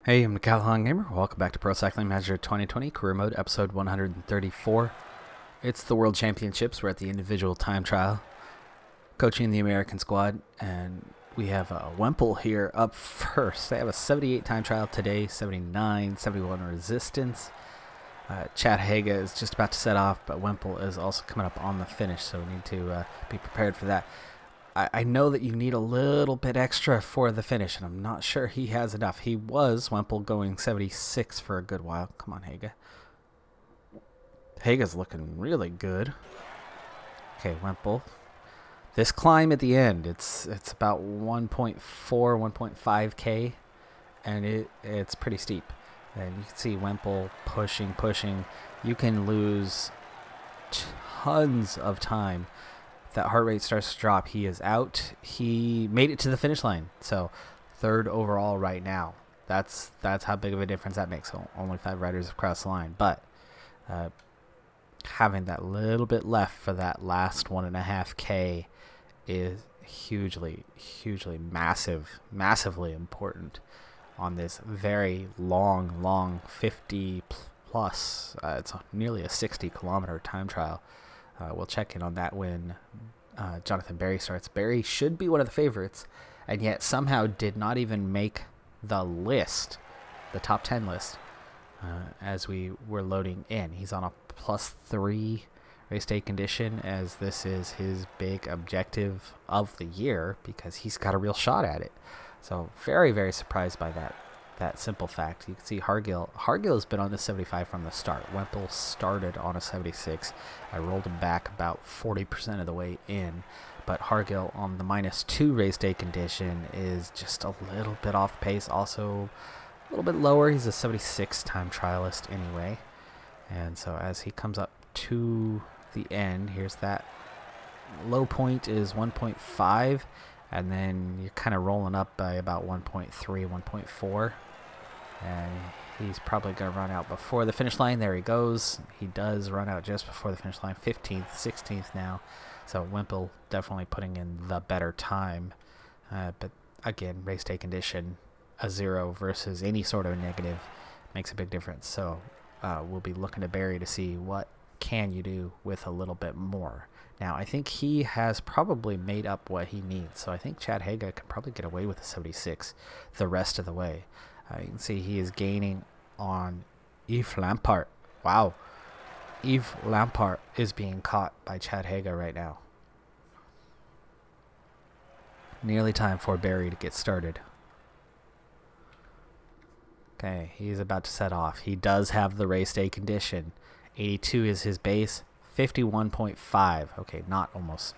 Hey, I'm Decathlon Gamer. Welcome back to Pro Cycling Manager 2020 Career Mode, episode 134. It's the World Championships. We're at the individual time trial, coaching the American squad, and we have Wemple here up first. They have a 78 time trial today, 79, 71 resistance. Chad Haga is just about to set off, but Wemple is also coming up on the finish, so we need to be prepared for that. I know that you need a little bit extra for the finish, and I'm not sure he has enough. He was, Wemple, going 76 for a good while. Come on, Haga. Haga's looking really good. Okay, Wemple. This climb at the end, it's about 1.4, 1.5K, and it's pretty steep. And you can see Wemple pushing. You can lose tons of time. That heart rate starts to drop. He is out. He made it to the finish line. So third overall right now. That's how big of a difference that makes. So only 5 riders have crossed the line. But having that little bit left for that last 1.5K is hugely massively important on this very long 50 plus. It's nearly a 60-kilometer time trial. We'll check in on that when Jonathan Berry starts. Berry should be one of the favorites, and yet somehow did not even make the list, the top 10 list, as we were loading in. He's on a +3 race day condition, as this is his big objective of the year because he's got a real shot at it. So very surprised by that simple fact. You can see Hargill's been on the 75 from the start. Wemple started on a 76. I rolled him back about 40% of the way in, but Hargill on the -2 race day condition is just a little bit off pace. Also a little bit lower. He's a 76 time trialist anyway. And so as he comes up to the end, here's that low point is 1.5, and then you're kind of rolling up by about 1.3, 1.4. And he's probably going to run out before the finish line. There he goes. He does run out just before the finish line. 15th, 16th now. So Wemple definitely putting in the better time. But again, race day condition, a 0 versus any sort of negative makes a big difference. So we'll be looking to Barry to see what can you do with a little bit more. Now, I think he has probably made up what he needs. So I think Chad Haga can probably get away with a 76 the rest of the way. You can see he is gaining on Yves Lampart. Wow. Yves Lampart is being caught by Chad Haga right now. Nearly time for Barry to get started. Okay, he's about to set off. He does have the race day condition. 82 is his base. 51.5. Okay, not almost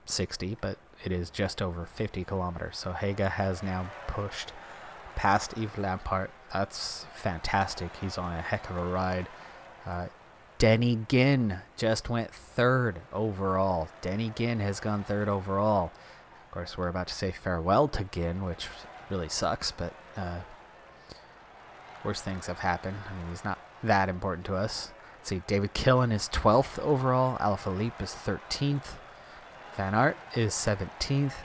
60, but it is just over 50 kilometers. So Haga has now pushed past Yves Lampart. That's fantastic. He's on a heck of a ride. Denny Ginn just went 3rd overall. Denny Ginn has gone 3rd overall. Of course, we're about to say farewell to Ginn, which really sucks, but worse things have happened. I mean, he's not that important to us. Let's see, David Killen is 12th overall. Alaphilippe is 13th. Van Aert is 17th.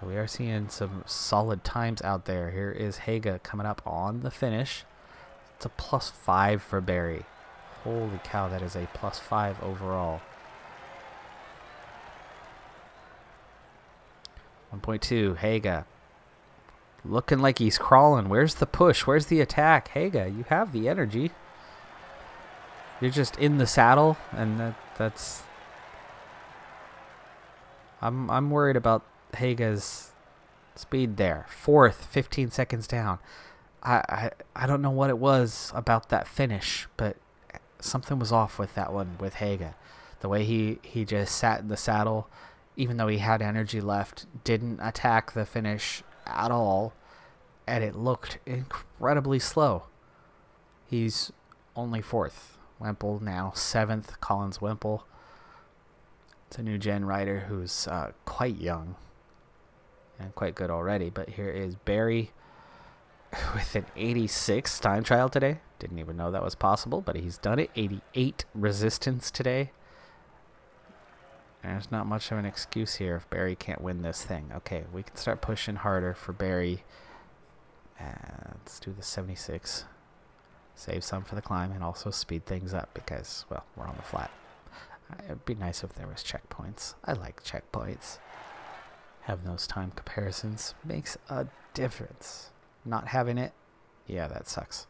So we are seeing some solid times out there. Here is Haga coming up on the finish. It's a +5 for Barry. Holy cow, that is a +5 overall. 1.2, Haga. Looking like he's crawling. Where's the push? Where's the attack? Haga, you have the energy. You're just in the saddle, and that's... I'm worried about Haga's speed there. 4th, 15 seconds down. I don't know what it was about that finish, but something was off with that one with Haga. The way he just sat in the saddle, even though he had energy left, didn't attack the finish at all, and it looked incredibly slow. He's only 4th. Wemple now 7th. Collins Wemple. It's a new gen rider who's quite young and quite good already. But here is Barry with an 86 time trial today. Didn't even know that was possible, but he's done it. 88 resistance today. There's not much of an excuse here if Barry can't win this thing. Okay, we can start pushing harder for Barry Let's do the 76. Save some for the climb and also speed things up because, well, we're on the flat. It'd be nice if there was checkpoints. I like checkpoints. Having those time comparisons makes a difference. Not having it, yeah, that sucks.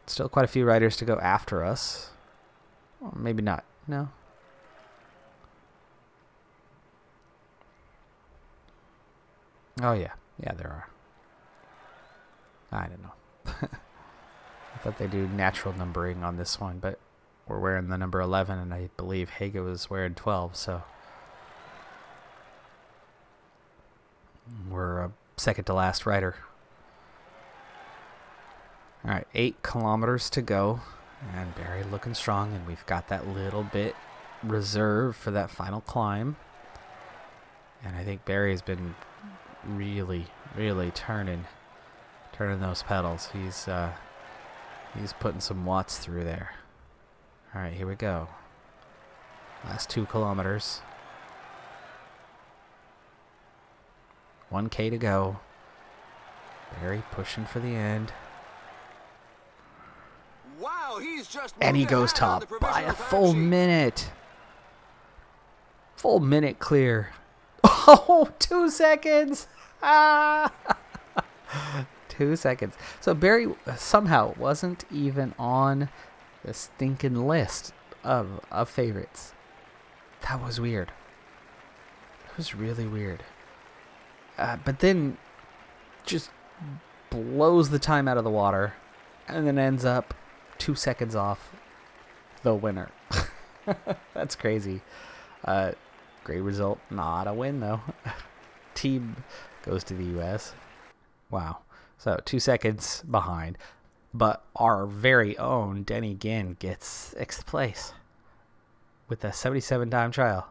Still quite a few riders to go after us. Well, maybe not. No. Oh, yeah. Yeah, there are. I don't know. I thought they do natural numbering on this one, but we're wearing the number 11, and I believe Haga was wearing 12, so we're second to last rider. All right, 8 kilometers to go, and Barry looking strong, and we've got that little bit reserved for that final climb. And I think Barry's been really, really turning those pedals. He's putting some watts through there. All right, here we go. Last 2 kilometers. 1K to go. Barry pushing for the end. Wow, he's just And he goes top by a full minute. Full minute clear. Oh, 2 seconds. 2 seconds. So Barry somehow wasn't even on the stinking list of favorites. That was weird. It was really weird. But then just blows the time out of the water and then ends up 2 seconds off the winner. That's crazy. Great result. Not a win, though. Team goes to the U.S. Wow. So 2 seconds behind. But our very own Denny Ginn gets 6th place with a 77 time trial.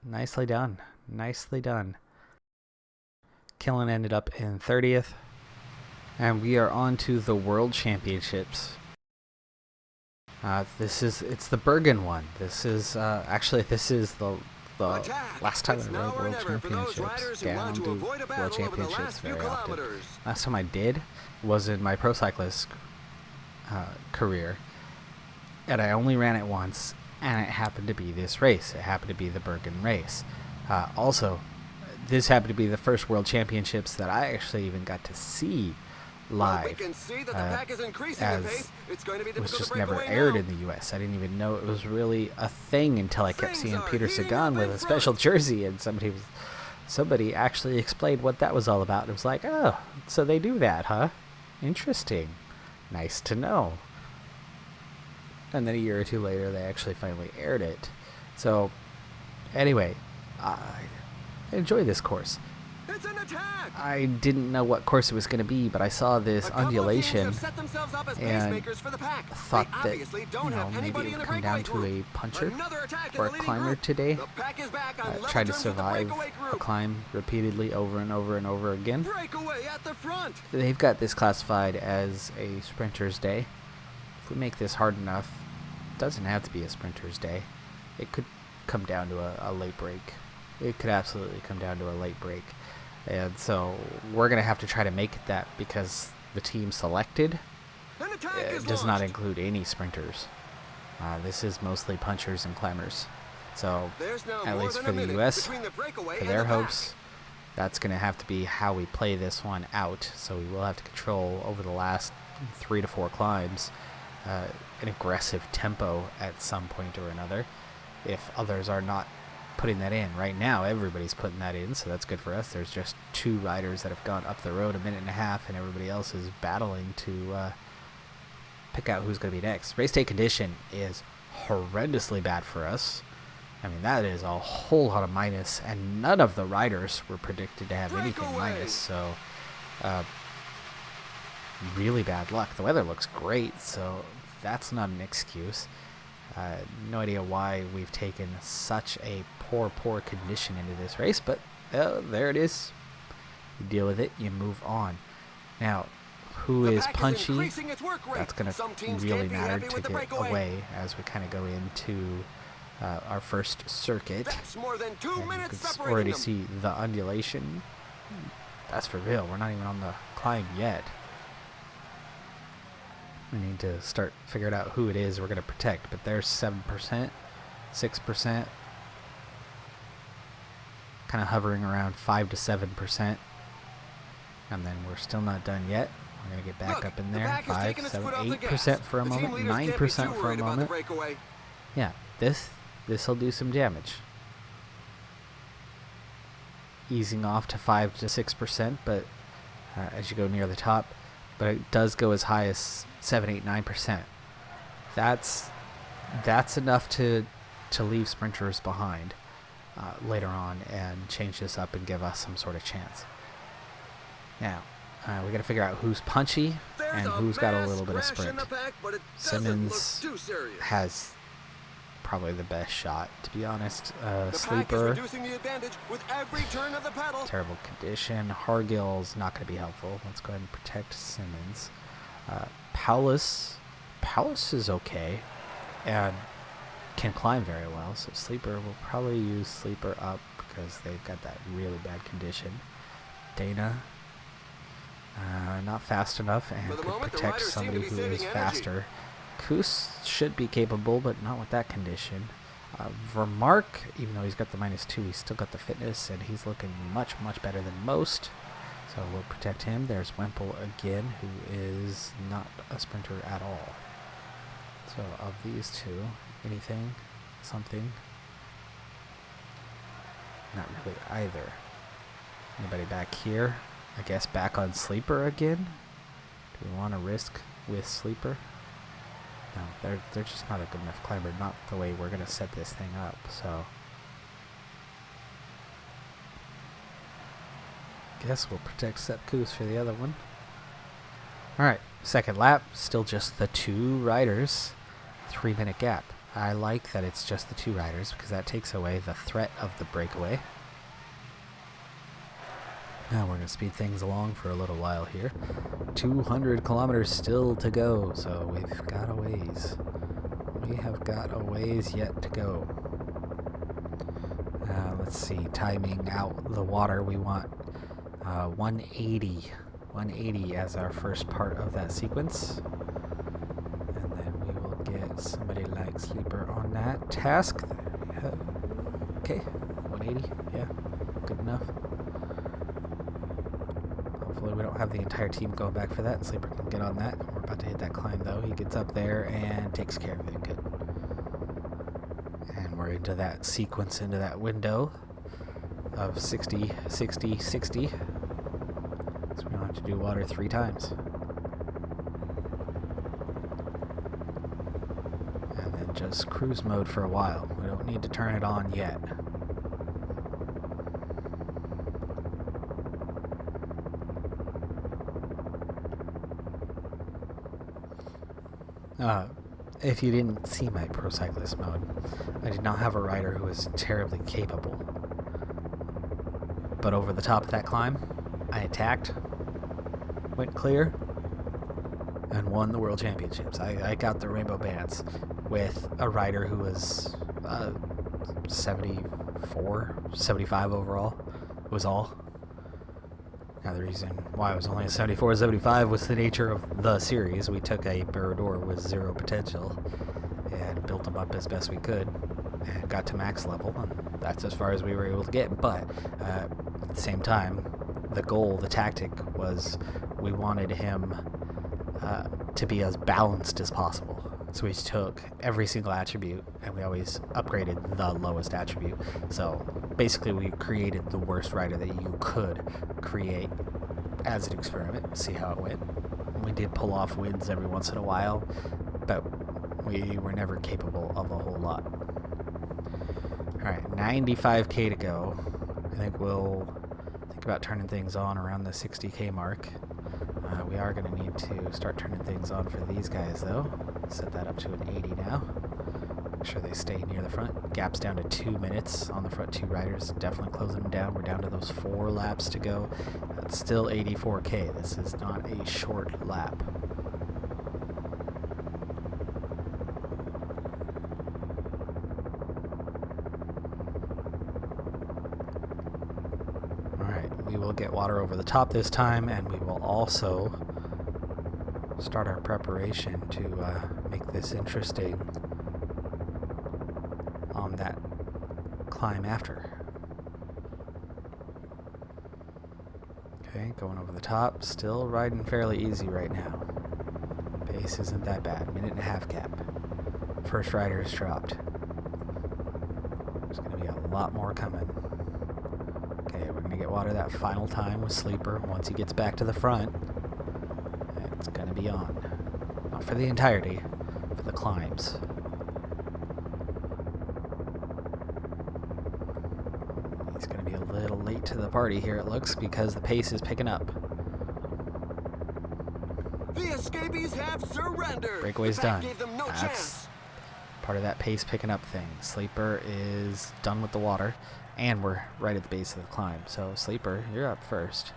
Nicely done. Nicely done. Killen ended up in 30th. And we are on to the World Championships. It's the Bergen one. This is the last time I rode World Championships. Yeah, I don't do World Championships very often. Last time I did was in my pro cyclist career, and I only ran it once, and it happened to be this race. It happened to be the Bergen race. Also, this happened to be the first World Championships that I actually even got to see live, as it was just never aired in the U.S. I didn't even know it was really a thing until I kept seeing Peter Sagan with a special jersey, and somebody actually explained what that was all about. It was like, oh, so they do that, huh? Interesting. Nice to know. And then a year or two later, they actually finally aired it. So, anyway, I enjoy this course. It's an attack. I didn't know what course it was going to be, but I saw this undulation and thought that, maybe it would come down to a puncher or a climber today. Tried to survive a climb repeatedly over and over and over again. They've got this classified as a sprinter's day. If we make this hard enough, it doesn't have to be a sprinter's day. It could come down to a late break. It could absolutely come down to a late break. And so we're going to have to try to make it that, because the team selected does not include any sprinters. This is mostly punchers and climbers. So at least for the U.S., for their hopes, that's going to have to be how we play this one out. So we will have to control over the last 3 to 4 climbs an aggressive tempo at some point or another, if others are not putting that in. Right now everybody's putting that in, so that's good for us. There's just 2 riders that have gone up the road a minute and a half, and everybody else is battling to pick out who's going to be next. Race day condition is horrendously bad for us. I mean, that is a whole lot of minus, and none of the riders were predicted to have anything minus, so really bad luck. The weather looks great, so that's not an excuse. No idea why we've taken such a poor condition into this race, but there it is. You deal with it, you move on. Now, who is punchy? That's going to really matter to get away as we kind of go into our first circuit. You can already see the undulation That's for real. We're not even on the climb yet. We need to start figuring out who it is we're going to protect. But there's 7%, 6%. Kind of hovering around 5 to 7%. And then we're still not done yet. We're going to get back up in there. 5, 7, 8% for a moment. 9% for a moment. Yeah, this will do some damage. Easing off to 5 to 6%, but as you go near the top, but it does go as high as 7, 8, 9%. That's enough to leave sprinters behind later on and change this up and give us some sort of chance. Now, we got to figure out who's punchy and who's got a little bit of sprint. Simmons has probably the best shot, to be honest. Sleeper, terrible condition. Hargill's not going to be helpful. Let's go ahead and protect Simmons. Paulus is okay and can climb very well, so Sleeper will probably use Sleeper up because they've got that really bad condition. Dana, not fast enough and could protect somebody who is faster. Koos should be capable, but not with that condition. Vermark, even though he's got the -2, he's still got the fitness, and he's looking much, much better than most. So we'll protect him. There's Wemple again, who is not a sprinter at all. So of these two, anything, something? Not really either. Anybody back here? I guess back on Sleeper again? Do we want to risk with Sleeper? No, they're just not a good enough climber, not the way we're going to set this thing up, so guess we'll protect Sepp Kuss for the other one. Alright, second lap, still just the 2 riders, 3-minute gap. I like that it's just the 2 riders because that takes away the threat of the breakaway. Now we're going to speed things along for a little while here. 200 kilometers still to go, so we've got a ways. We have got a ways yet to go. Let's see, timing out the water, we want 180. 180 as our first part of that sequence. And then we will get somebody like Sleeper on that task. Okay, 180, yeah, good enough. We don't have the entire team going back for that. Sleeper can get on that. We're about to hit that climb though. He gets up there and takes care of it. Good. And we're into that sequence, into that window of 60, 60, 60. So we don't have to do water 3 times. And then just cruise mode for a while. We don't need to turn it on yet. If you didn't see my Pro Cyclist mode, I did not have a rider who was terribly capable. But over the top of that climb, I attacked, went clear, and won the World Championships. I got the rainbow bands with a rider who was 74, 75 overall. It was all. Now the reason why I was only a 74, 75 was the nature of the series. We took a Barrador with 0 potential and built him up as best we could and got to max level, and that's as far as we were able to get. But at the same time, the goal, the tactic was we wanted him to be as balanced as possible. So we took every single attribute and we always upgraded the lowest attribute. So basically we created the worst rider that you could create as an experiment, see how it went. We did pull off wins every once in a while, but we were never capable of a whole lot. Alright, 95k to go. I think we'll think about turning things on around the 60k mark. We are going to need to start turning things on for these guys though. Set that up to an 80 now. Make sure they stay near the front. Gap's down to 2 minutes on the front 2 riders. Definitely closing them down. We're down to those 4 laps to go. That's still 84k. This is not a short lap. Alright, we will get water over the top this time, and we will also start our preparation to make this interesting on that climb after. Okay, going over the top, still riding fairly easy right now. Pace isn't that bad, 1.5 gap. First rider is dropped. There's going to be a lot more coming. Okay, we're going to get water that final time with Sleeper. Once he gets back to the front, it's going to be on. Not for the entirety, for the climbs. He's going to be a little late to the party here, it looks, because the pace is picking up. The escapees have surrendered. Breakaway's The pack done. gave them no That's chance. part of that pace picking up thing. Sleeper is done with the water, and we're right at the base of the climb. So Sleeper, you're up first.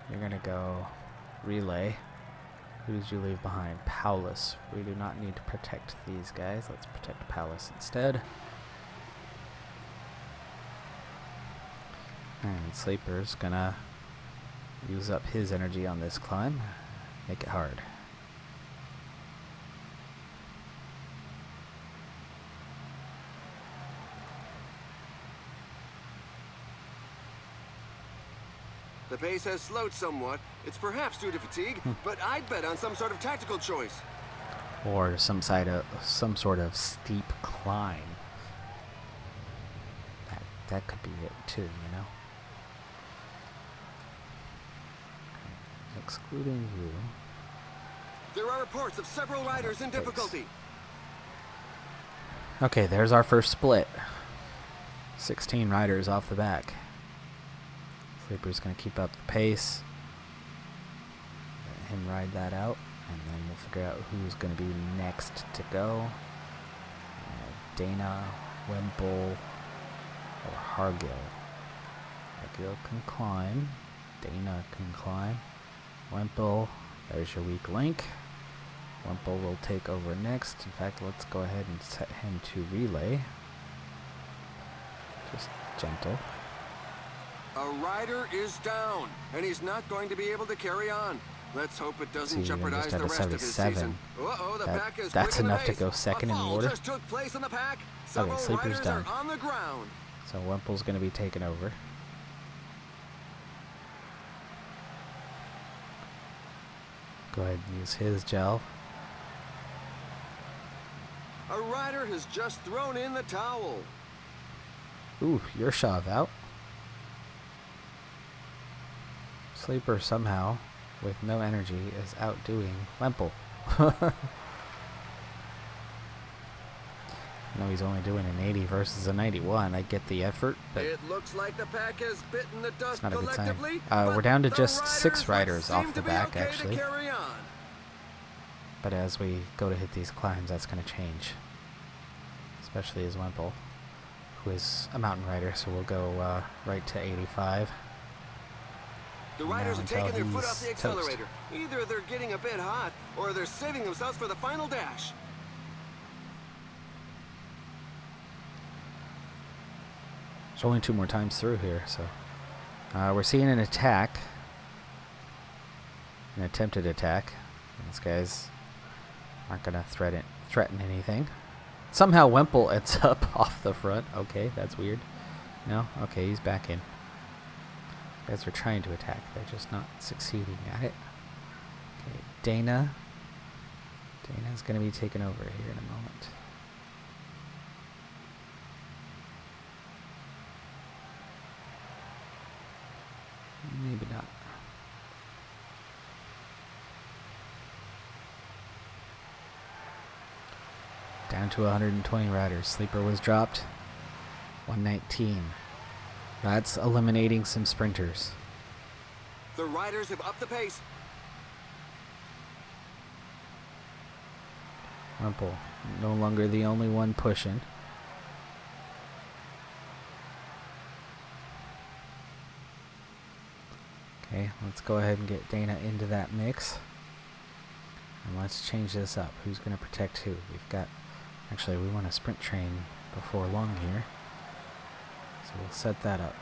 You're gonna go relay. Who did you leave behind? Paulus. We do not need to protect these guys. Let's protect Paulus instead. And Sleeper's gonna use up his energy on this climb. Make it hard. The pace has slowed somewhat. It's perhaps due to fatigue, but I'd bet on some sort of tactical choice. Or some sort of steep climb. That could be it too, you know. Okay. Excluding you. There are reports of several riders in difficulty. Okay, there's our first split. 16 riders off the back. Sleeper's going to keep up the pace. Let him ride that out, and then we'll figure out who's going to be next to go. Dana, Wemple, or Hargill. Hargill can climb. Dana can climb. Wemple, there's your weak link. Wemple will take over next. In fact, let's go ahead and set him to relay. Just gentle. A rider is down, and he's not going to be able to carry on. Let's hope it doesn't jeopardize the rest of his season. Uh-oh, the pack is That's quick in the enough to pace. go second in the A fall order. just took place in the pack. Several Sleeper's riders done. are on the ground. So Wemple's going to be taken over. Go ahead and use his gel. A rider has just thrown in the towel. Ooh, your shove out. Sleeper somehow, with no energy, is outdoing Wemple. No, he's only doing an 80 versus a 91. I get the effort, but It looks like the pack has bitten the dust it's not a good sign. collectively. We're down to but just the 6 riders seem off to the be back, okay to actually. carry on. But as we go to hit these climbs, that's going to change. Especially as Wemple, who is a mountain rider, so we'll go right to 85. The riders are taking their foot off the He's toast. accelerator. Either they're getting a bit hot, or they're saving themselves for the final dash. There's only 2 more times through here, so we're seeing an attack, an attempted attack. These guys aren't going to threaten anything. Somehow Wemple ends up off the front. Okay, that's weird. No? Okay, he's back in. Guys are trying to attack. They're just not succeeding at it. Okay, Dana's going to be taken over here in a moment. Maybe not. Down to 120 riders. Sleeper was dropped. 119. That's eliminating some sprinters. The riders have upped the pace. Wemple, no longer the only one pushing. Okay, let's go ahead and get Dana into that mix. And let's change this up. Who's going to protect who? We've got... Actually, we want a sprint train before long here. So we'll set that up.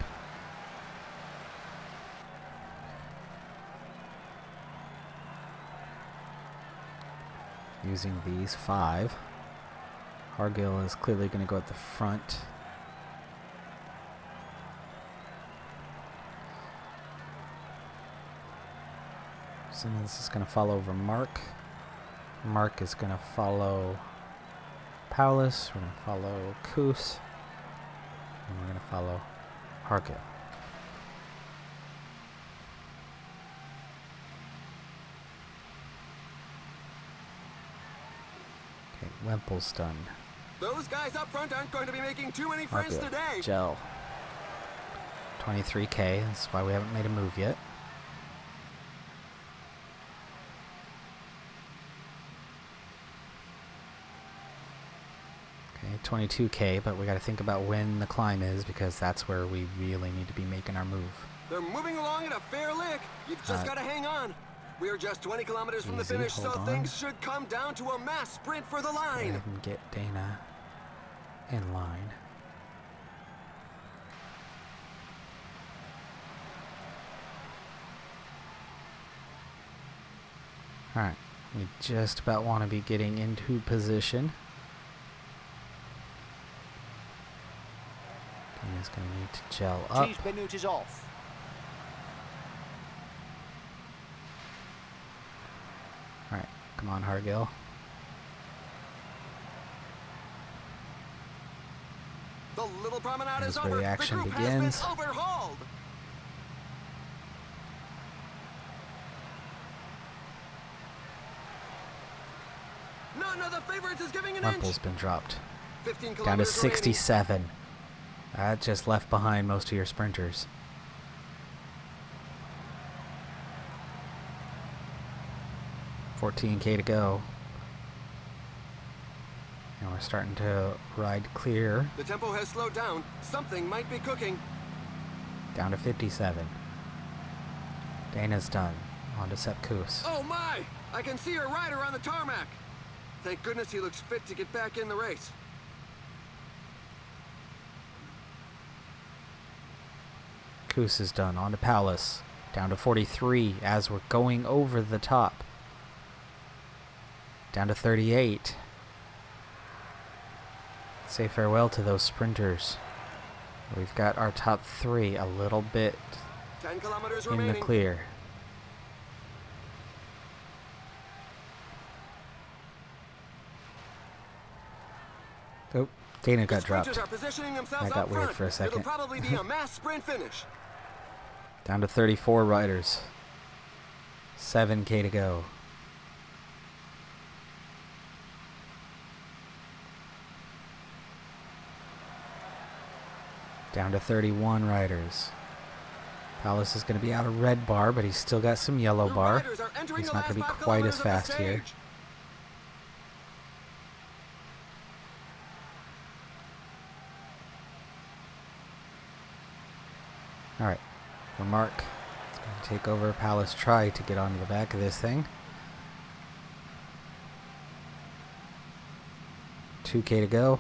using these 5. Hargill is clearly going to go at the front. Simmons is going to follow over Mark. Mark is going to follow Paulus. We're going to follow Koos. And we're going to follow Hargill. Okay, Wempel's done. Those guys up front aren't going to be making too many friends Hargill, today. Gel. 23K. That's why we haven't made a move yet. Okay, 22K, but we got to think about when the climb is, because that's where we really need to be making our move. They're moving along at a fair lick. You've just got to hang on. We're just 20 kilometers from the finish, so things should come down to a mass sprint for the line. Go ahead and get Dana in line. All right, we just about want to be getting into position. Dana's going to need to gel up. Minute is off. All right, come on, Hargill. The little promenade is Here's over. where the action group begins. has been overhauled. None of the favorites is giving an Wempel's inch. been dropped. 15 Down to kilometers 67. That just left behind most of your sprinters. $14K to go. And we're starting to ride clear. remaining. The tempo has slowed down. Something might be cooking. Down to 57. Dana's done. On to Sepp Kuss. Oh my! I can see her rider on the tarmac. Thank goodness he looks fit to get back in the race. Kuss is done. On to Paulus. Down to 43 as we're going over the top. Down to 38. Say farewell to those sprinters. We've got our top 3 a little bit 10 kilometers in remaining. the clear. Oh, Dana got dropped. Are positioning themselves That got up weird front. for a second. It'll probably be a mass sprint finish. Down to 34 riders. 7K to go. Down to 31 riders. Paulus is going to be out of red bar, but he's still got some yellow The bar. riders are entering He's the not going to be last 5 quite as kilometers of the fast here. stage. All right, for Mark, it's going to take over. Paulus try to get onto the back of this thing. 2K to go.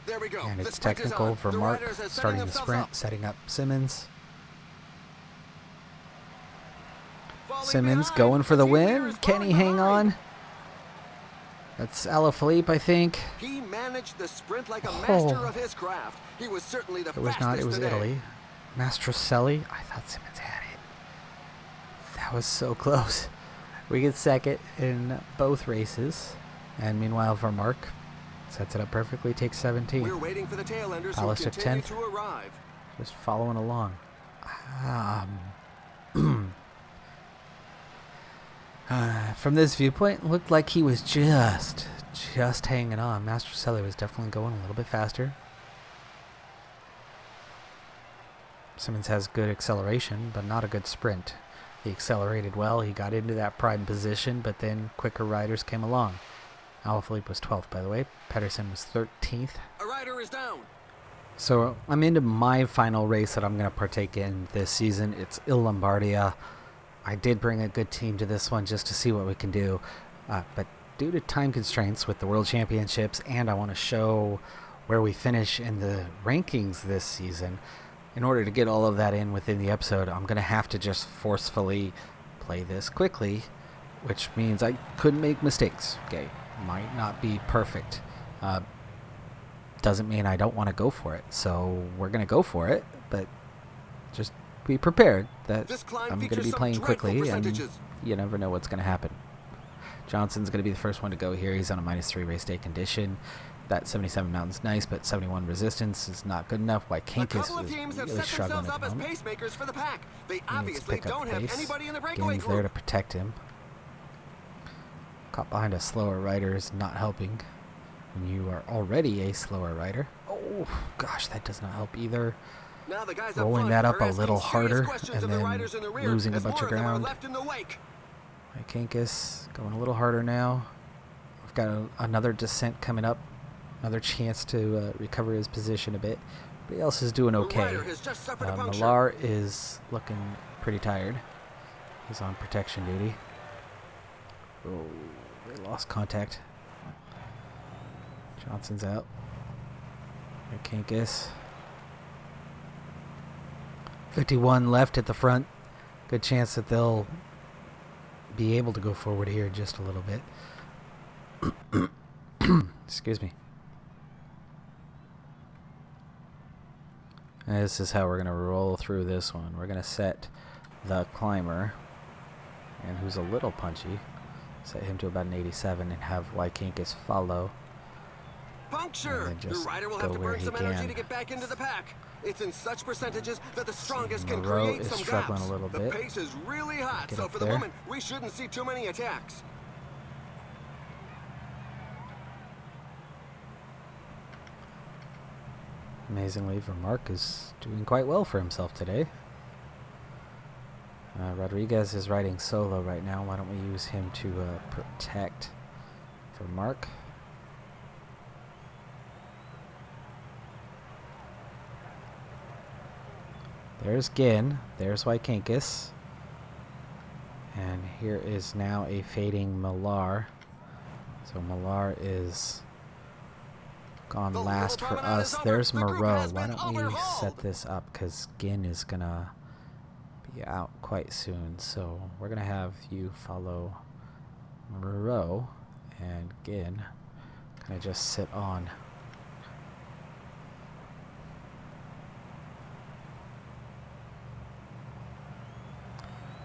There we go. And The it's sprint is technical on. for The Mark, riders are setting starting the themselves sprint, up. setting up Simmons. Falling Simmons behind. going for the 2 win. meters Can falling he hang behind. on? That's Alaphilippe, I think. He managed the sprint like a Oh. master of his craft. He was certainly the It was fastest not, it was today. Italy. Mastroselli. I thought Simmons had it. That was so close. We get second in both races. And meanwhile, for Mark, sets it up perfectly, takes 17. We're waiting for the tail enders who Paulus took continue 10th. to arrive. Just following along. From this viewpoint, it looked like he was just hanging on. Mastroselli was definitely going a little bit faster. Simmons has good acceleration, but not a good sprint. He accelerated well. He got into that prime position, but then quicker riders came along. Alaphilippe was 12th, by the way. Pedersen was 13th. A rider is down. So I'm into my final race that I'm going to partake in this season. It's Lombardia. I did bring a good team to this one just to see what we can do. But due to time constraints with the World Championships, and I want to show where we finish in the rankings this season, in order to get all of that in within the episode, I'm going to have to just forcefully play this quickly which means I could make mistakes. Okay, might not be perfect. Doesn't mean I don't want to go for it. So we're going to go for it, but just be prepared that I'm going to be playing quickly, and you never know what's going to happen. Johnson's going to be the first one to go here. He's on a -3 race day condition. That 77 mountain's nice, but 71 resistance is not good enough. Wykankis is really struggling at the moment. He needs to pick up pace. Game's there to protect him. Caught behind a slower rider is not helping when you are already a slower rider. Oh, gosh, that does not help either. Rolling that up a little harder and then losing a bunch of ground. Wykankis going a little harder now. We've got another descent coming up. Another chance to recover his position a bit. Everybody else is doing okay. Millar is looking pretty tired. He's on protection duty. Oh, they lost contact. Johnson's out. Wykankis. 51 left at the front. Good chance that they'll be able to go forward here just a little bit. Excuse me. And this is how we're going to roll through this one. We're going to set the climber, and who's a little punchy, set him to about an 87 and have Wykankis follow. Puncture! The rider will have to burn some energy to get back into the pack. It's in such percentages that the strongest can create some gaps. A little bit. The pace is really hot, so for the moment, we shouldn't see too many attacks. Amazingly, Vermark is doing quite well for himself today. Rodriguez is riding solo right now. Why don't we use him to protect Vermark? There's Ginn. There's Wykankis. And here is now a fading Millar. So Millar is gone last for us. There's Moreau. Why don't we set this up, because Ginn is going to be out quite soon. So we're going to have you follow Moreau, and Ginn kind of just sit on.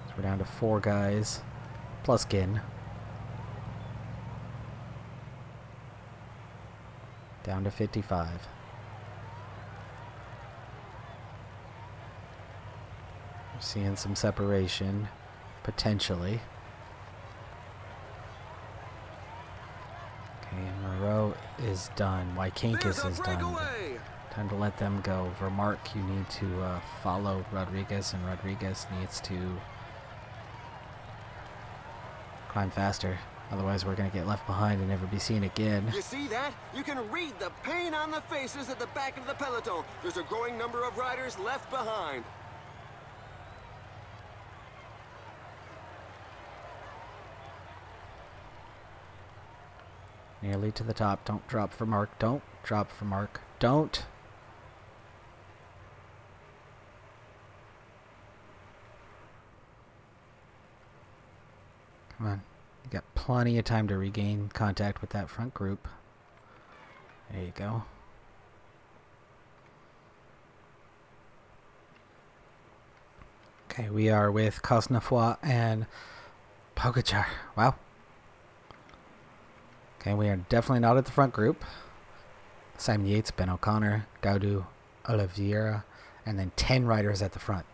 So we're down to 4 guys, plus Ginn. Down to 55. We're seeing some separation, potentially. Okay, and Moreau is done. Wykankis is done. Time to let them go. Vermark, you need to follow Rodriguez, and Rodriguez needs to climb faster. Otherwise, we're going to get left behind and never be seen again. You see that? You can read the pain on the faces at the back of the peloton. There's a growing number of riders left behind. Nearly to the top. Don't drop for Mark. Don't drop for Mark. Don't. Come on. You got plenty of time to regain contact with that front group. There you go. Okay, we are with Cosnefroid and Pogacar. Wow. Okay, we are definitely not at the front group. Simon Yates, Ben O'Connor, Gaudu, Oliveira, and then 10 riders at the front.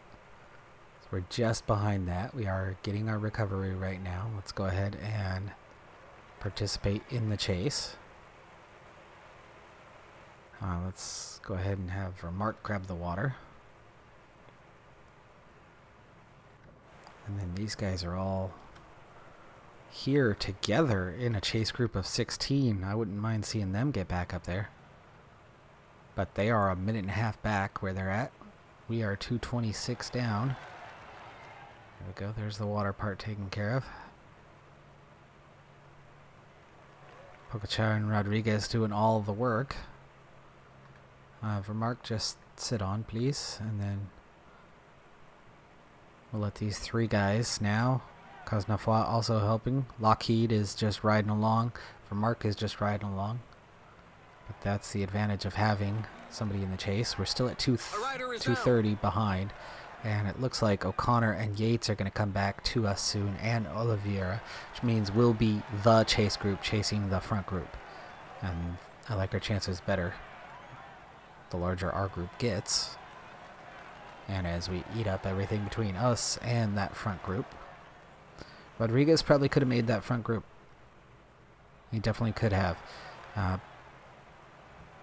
So we're just behind that. We are getting our recovery right now. Let's go ahead and participate in the chase. Let's go ahead and have Vermark grab the water. And then these guys are all here together in a chase group of 16. I wouldn't mind seeing them get back up there. But they are a minute and a half back where they're at. We are 2:26 down. There we go. There's the water part taken care of. Pogacar and Rodriguez doing all the work. Vermark, just sit on, please. And then we'll let these 3 guys now Cosnefroid also helping. Lockheed is just riding along. Vermark is just riding along. But that's the advantage of having somebody in the chase. We're still at 230 behind. And it looks like O'Connor and Yates are going to come back to us soon, and Oliveira, which means we'll be the chase group chasing the front group. And I like our chances better the larger our group gets. And as we eat up everything between us and that front group. Rodriguez probably could have made that front group. He definitely could have.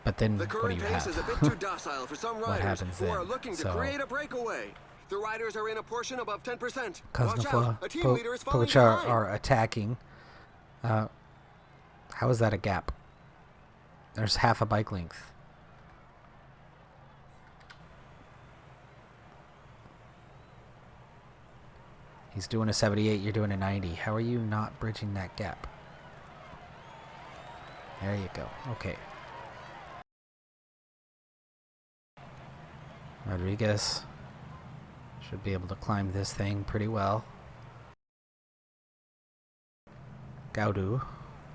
But then the what do you have? is a bit too docile for some What riders happens who then? are looking to create a breakaway. The riders are in a portion above 10%. Cosnefroid, a team leader is falling Pogačar behind. are attacking. How is that a gap? There's half a bike length. He's doing a 78, you're doing a 90. How are you not bridging that gap? There you go. Okay. Rodriguez should be able to climb this thing pretty well. Gaudu.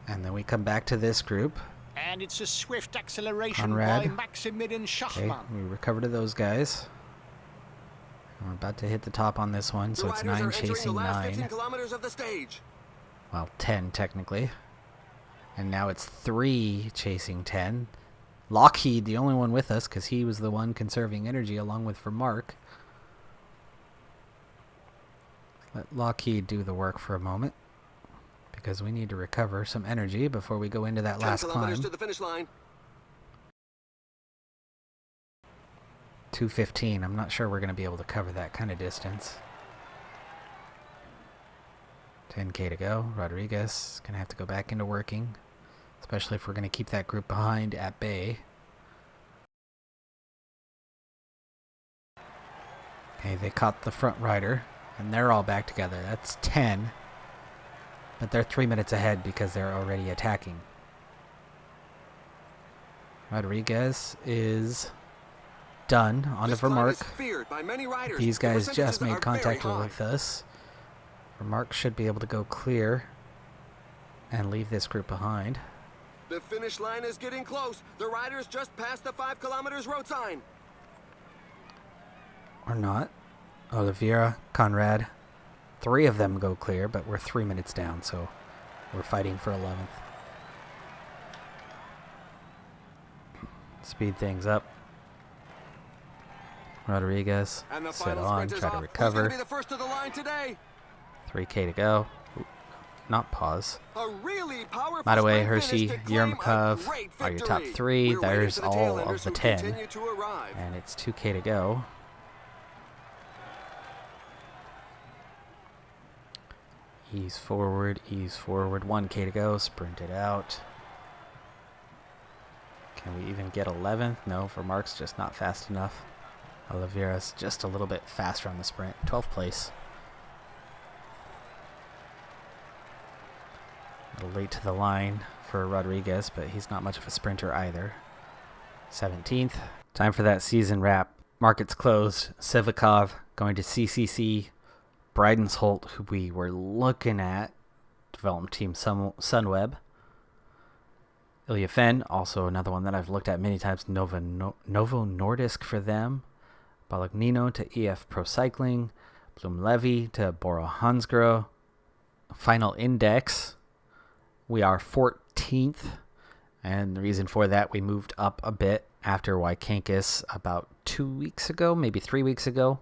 And then we come back to this group. And it's a swift acceleration Conrad. by Maximilian Schachmann. Okay, we recover to those guys. We're about to hit the top on this one, so it's 9 chasing 9. Of the stage. Well, 10 technically. And now it's 3 chasing 10. Lockheed, the only one with us, because he was the one conserving energy along with Vermark. Let Lockheed do the work for a moment, because we need to recover some energy before we go into that last climb. To the finish line. 2:15. I'm not sure we're going to be able to cover that kind of distance. 10K to go. Rodriguez is going to have to go back into working, especially if we're going to keep that group behind at bay. Okay, they caught the front rider, and they're all back together. That's 10, but they're 3 minutes ahead because they're already attacking. Rodriguez is done on to Vermark. These guys just made contact with us. Vermark should be able to go clear and leave this group behind. The finish line is getting close. The riders just passed the 5 kilometers road sign. Or not. Oliveira, Conrad. 3 of them go clear, but we're 3 minutes down, so we're fighting for 11th. Speed things up. Rodriguez, sit on, try to recover. 3K to go. Ooh, not pause. By the way, Hershey, Yermakov are your top 3. There's all of the 10. And it's 2K to go. Ease forward, 1K to go, sprint it out. Can we even get 11th? No, Vermark's just not fast enough. Oliveira's just a little bit faster on the sprint. 12th place. A little late to the line for Rodriguez, but he's not much of a sprinter either. 17th. Time for that season wrap. Markets closed. Sivikov going to CCC. Bridensholt, who we were looking at. Development team Sunweb. Ilya Fenn, also another one that I've looked at many times. Novo Nordisk for them. Bolognino to EF Pro Cycling. Bloom Levy to Bora Hansgrohe. Final index. We are 14th. And the reason for that, we moved up a bit after Wykankis about 2 weeks ago, maybe 3 weeks ago.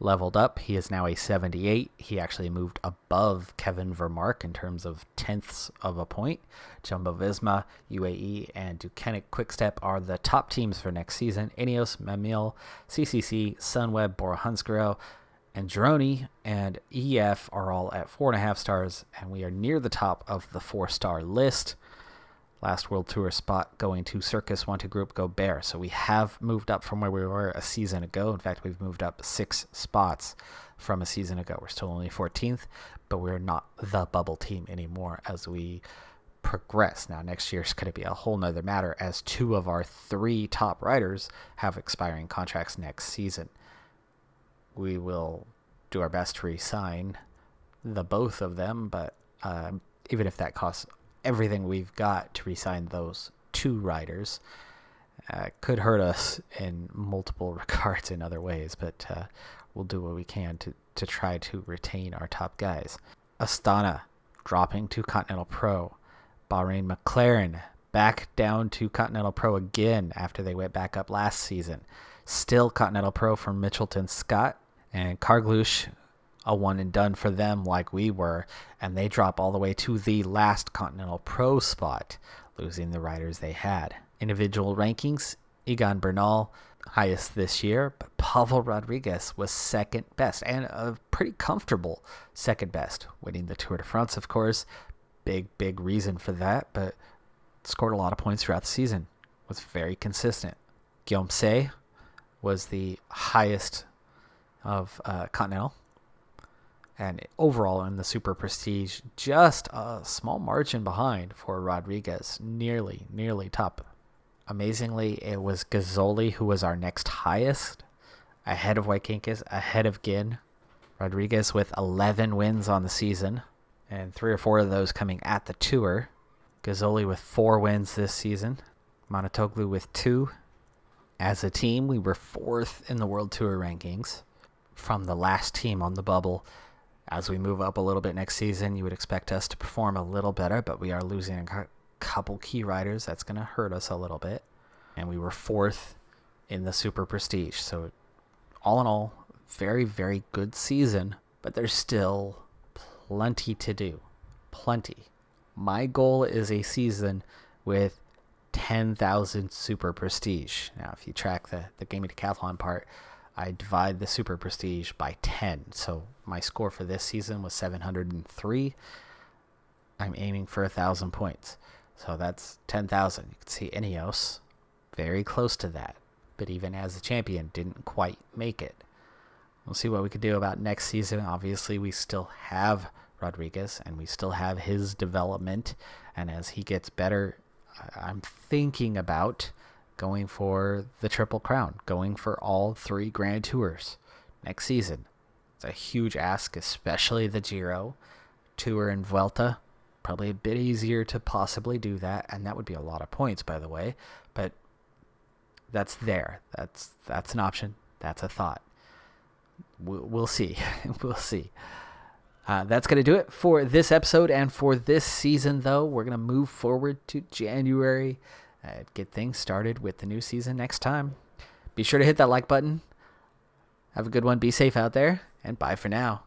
Leveled up. He is now a 78. He actually moved above Kevin Vermark in terms of tenths of a point. Jumbo-Visma, UAE, and Ducanic Quickstep are the top teams for next season. Ineos, Memil, CCC, Sunweb, Bora Hansgrohe, and Gironi and EF are all at 4.5 stars, and we are near the top of the 4-star list. Last World Tour spot going to Circus, Want to Group, Go Bear. So we have moved up from where we were a season ago. In fact, we've moved up 6 spots from a season ago. We're still only 14th, but we're not the bubble team anymore as we progress. Now, next year's going to be a whole nother matter as 2 of our 3 top riders have expiring contracts next season. We will do our best to re-sign the both of them, but even if that costs everything we've got to re-sign those 2 riders, could hurt us in multiple regards in other ways, but we'll do what we can to try to retain our top guys. Astana dropping to Continental Pro. Bahrain McLaren back down to Continental Pro again after they went back up last season. Still Continental Pro for Mitchelton Scott. And Carglush, a one and done for them like we were, and they drop all the way to the last Continental Pro spot, losing the riders they had. Individual rankings, Egan Bernal, highest this year, but Pavel Rodriguez was second best, and a pretty comfortable second best, winning the Tour de France, of course. Big reason for that, but scored a lot of points throughout the season, was very consistent. Guillaume Say was the highest of Continental, and overall in the Super Prestige, just a small margin behind for Rodriguez, nearly top. Amazingly, it was Gazzoli who was our next highest, ahead of Waikinkis, ahead of Ginn. Rodriguez with 11 wins on the season, and 3 or 4 of those coming at the Tour. Gazzoli with 4 wins this season. Manatoglu with 2. As a team, we were 4th in the World Tour rankings from the last team on the bubble. As we move up a little bit next season, you would expect us to perform a little better, but we are losing a couple key riders. That's going to hurt us a little bit. And we were 4th in the Super Prestige. So all in all, very, very good season, but there's still plenty to do. Plenty. My goal is a season with 10,000 Super Prestige. Now, if you track the Gaming Decathlon part, I divide the Super Prestige by 10. So my score for this season was 703. I'm aiming for 1,000 points. So that's 10,000. You can see Ineos very close to that, but even as a champion, didn't quite make it. We'll see what we could do about next season. Obviously, we still have Rodriguez, and we still have his development. And as he gets better, I'm thinking about going for the Triple Crown, going for all 3 Grand Tours next season. It's a huge ask, especially the Giro, Tour, and Vuelta. Probably a bit easier to possibly do that, and that would be a lot of points, by the way. But that's there. That's an option. That's a thought. We'll see. We'll see. That's going to do it for this episode and for this season, though. We're going to move forward to January, get things started with the new season next time. Be sure to hit that like button. Have a good one. Be safe out there, and bye for now.